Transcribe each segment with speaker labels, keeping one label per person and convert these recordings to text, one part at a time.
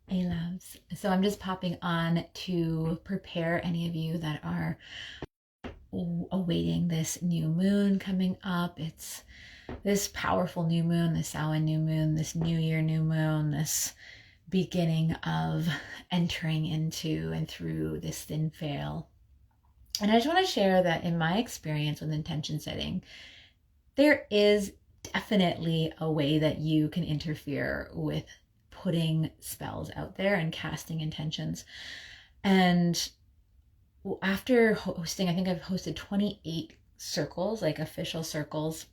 Speaker 1: Hey loves. So I'm just popping on to prepare any of you that are awaiting this new moon coming up. It's this powerful new moon, this Samhain new moon, this New Year new moon, this beginning of entering into and through this thin veil. And I just want to share that in my experience with intention setting, there is definitely a way that you can interfere with putting spells out there and casting intentions. And after hosting, I think I've hosted 28 circles, like official circles,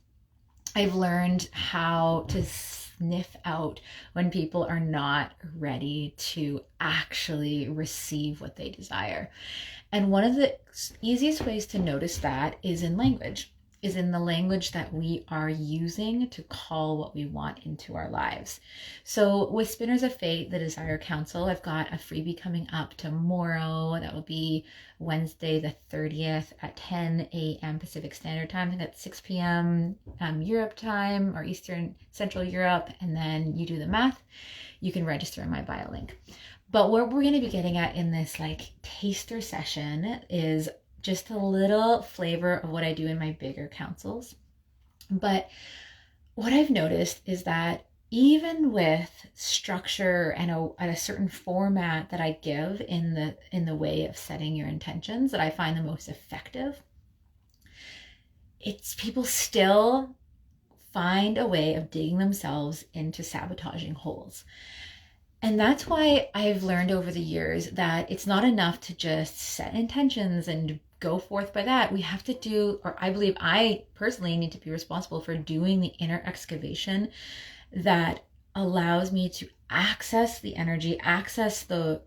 Speaker 1: I've learned how to sniff out when people are not ready to actually receive what they desire. And one of the easiest ways to notice that is in language, is in the language that we are using to call what we want into our lives. So with Spinners of Fate, the Desire Council, I've got a freebie coming up tomorrow. That will be Wednesday the 30th at 10 a.m. Pacific Standard Time. I think that's 6 p.m. Europe time, or Eastern Central Europe. And then you do the math. You can register in my bio link. But what we're going to be getting at in this like taster session is just a little flavor of what I do in my bigger councils. But what I've noticed is that even with structure and a certain format that I give in the way of setting your intentions that I find the most effective, it's people still find a way of digging themselves into sabotaging holes. And that's why I've learned over the years that it's not enough to just set intentions and go forth by that. We have to do, or I believe I personally need to be responsible for doing the inner excavation that allows me to access the energy, access the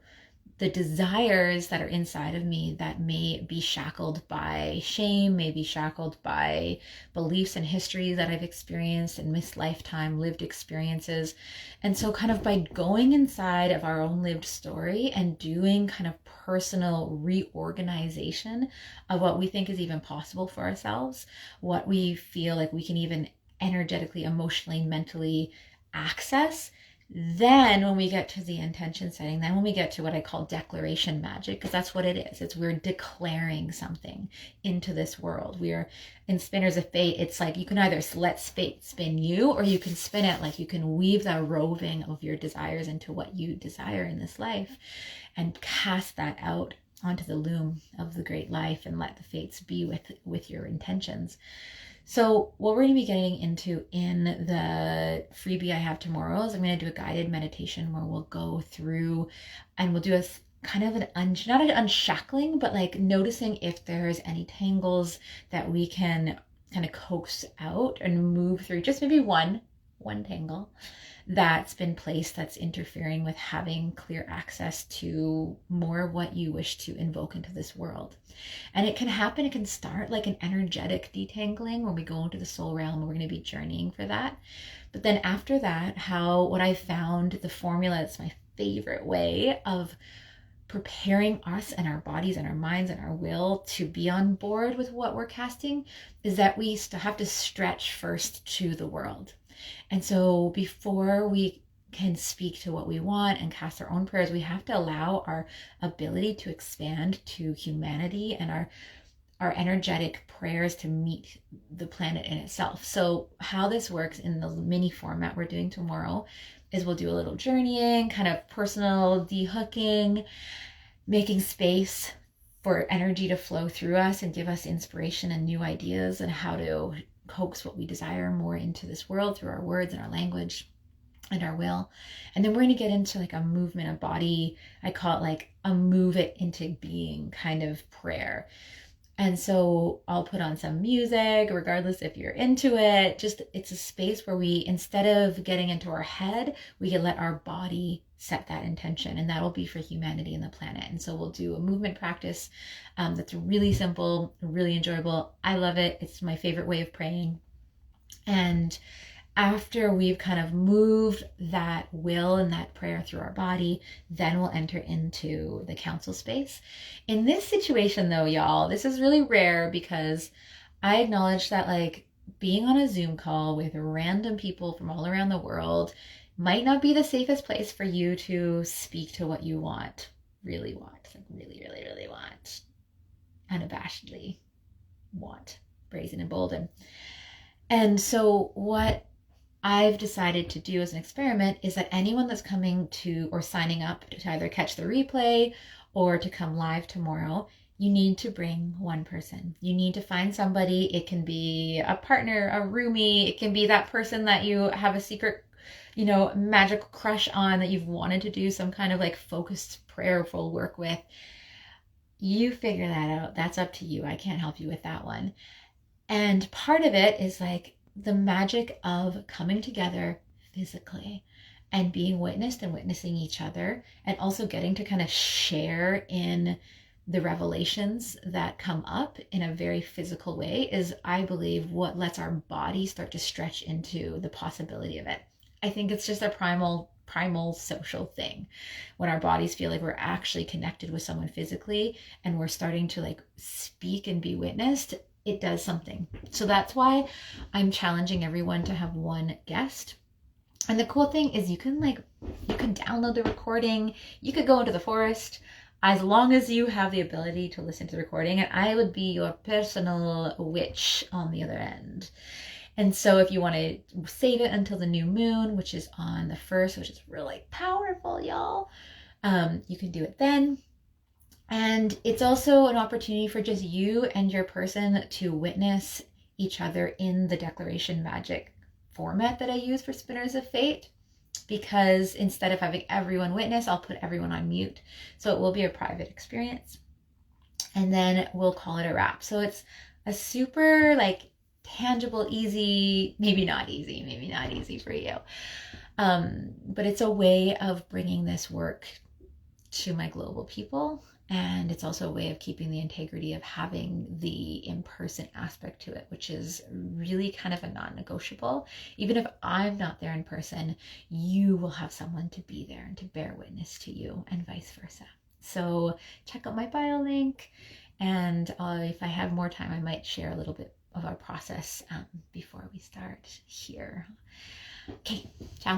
Speaker 1: desires that are inside of me that may be shackled by shame, may be shackled by beliefs and histories that I've experienced in this lifetime, lived experiences. And so kind of by going inside of our own lived story and doing kind of personal reorganization of what we think is even possible for ourselves, what we feel like we can even energetically, emotionally, mentally access, then when we get to the intention setting, then when we get to what I call declaration magic, because that's what it is. It's we're declaring something into this world. We're in Spinners of Fate. It's like you can either let fate spin you, or you can spin it, like you can weave the roving of your desires into what you desire in this life and cast that out onto the loom of the great life and let the fates be with your intentions. So what we're going to be getting into in the freebie I have tomorrow is I'm going to do a guided meditation where we'll go through and we'll do a kind of not an unshackling, but like noticing if there's any tangles that we can kind of coax out and move through, just maybe one tangle that's been placed that's interfering with having clear access to more of what you wish to invoke into this world. And it can start like an energetic detangling when we go into the soul realm, and we're going to be journeying for that. But then after that, what I found, the formula that's my favorite way of preparing us and our bodies and our minds and our will to be on board with what we're casting, is that we have to stretch first to the world. And so before we can speak to what we want and cast our own prayers, we have to allow our ability to expand to humanity and our energetic prayers to meet the planet in itself. So how this works in the mini format we're doing tomorrow is we'll do a little journeying, kind of personal de-hooking, making space for energy to flow through us and give us inspiration and new ideas and how to coax what we desire more into this world through our words and our language and our will. And then we're going to get into like a movement, a body, I call it like a move it into being kind of prayer. And so I'll put on some music, regardless if you're into it. Just it's a space where we, instead of getting into our head, we can let our body set that intention, and that'll be for humanity and the planet. And so we'll do a movement practice that's really simple, really enjoyable. I love it. It's my favorite way of praying. And after we've kind of moved that will and that prayer through our body, then we'll enter into the council space. In this situation though, y'all, this is really rare because I acknowledge that like being on a Zoom call with random people from all around the world might not be the safest place for you to speak to what you want, really want, like really, really, really want, unabashedly want, brazen and bold. And so what I've decided to do as an experiment is that anyone that's coming to or signing up to either catch the replay or to come live tomorrow, you need to bring one person. You need to find somebody. It can be a partner, a roomie. It can be that person that you have a secret, magical crush on, that you've wanted to do some kind of like focused prayerful work with. You figure that out. That's up to you. I can't help you with that one. And part of it is like the magic of coming together physically and being witnessed and witnessing each other, and also getting to kind of share in the revelations that come up in a very physical way is, I believe, what lets our body start to stretch into the possibility of it. I think it's just a primal social thing. When our bodies feel like we're actually connected with someone physically and we're starting to like speak and be witnessed, it does something. So that's why I'm challenging everyone to have one guest. And the cool thing is you can download the recording. You could go into the forest as long as you have the ability to listen to the recording, and I would be your personal witch on the other end. And so if you want to save it until the new moon, which is on the 1st, which is really powerful, y'all, you can do it then. And it's also an opportunity for just you and your person to witness each other in the declaration magic format that I use for Spinners of Fate, because instead of having everyone witness, I'll put everyone on mute. So it will be a private experience. And then we'll call it a wrap. So it's a super like tangible, easy, maybe not easy for you. But it's a way of bringing this work to my global people. And it's also a way of keeping the integrity of having the in-person aspect to it, which is really kind of a non-negotiable. Even if I'm not there in person, you will have someone to be there and to bear witness to you, and vice versa. So check out my bio link. And if I have more time, I might share a little bit of our process before we start here. Okay, ciao.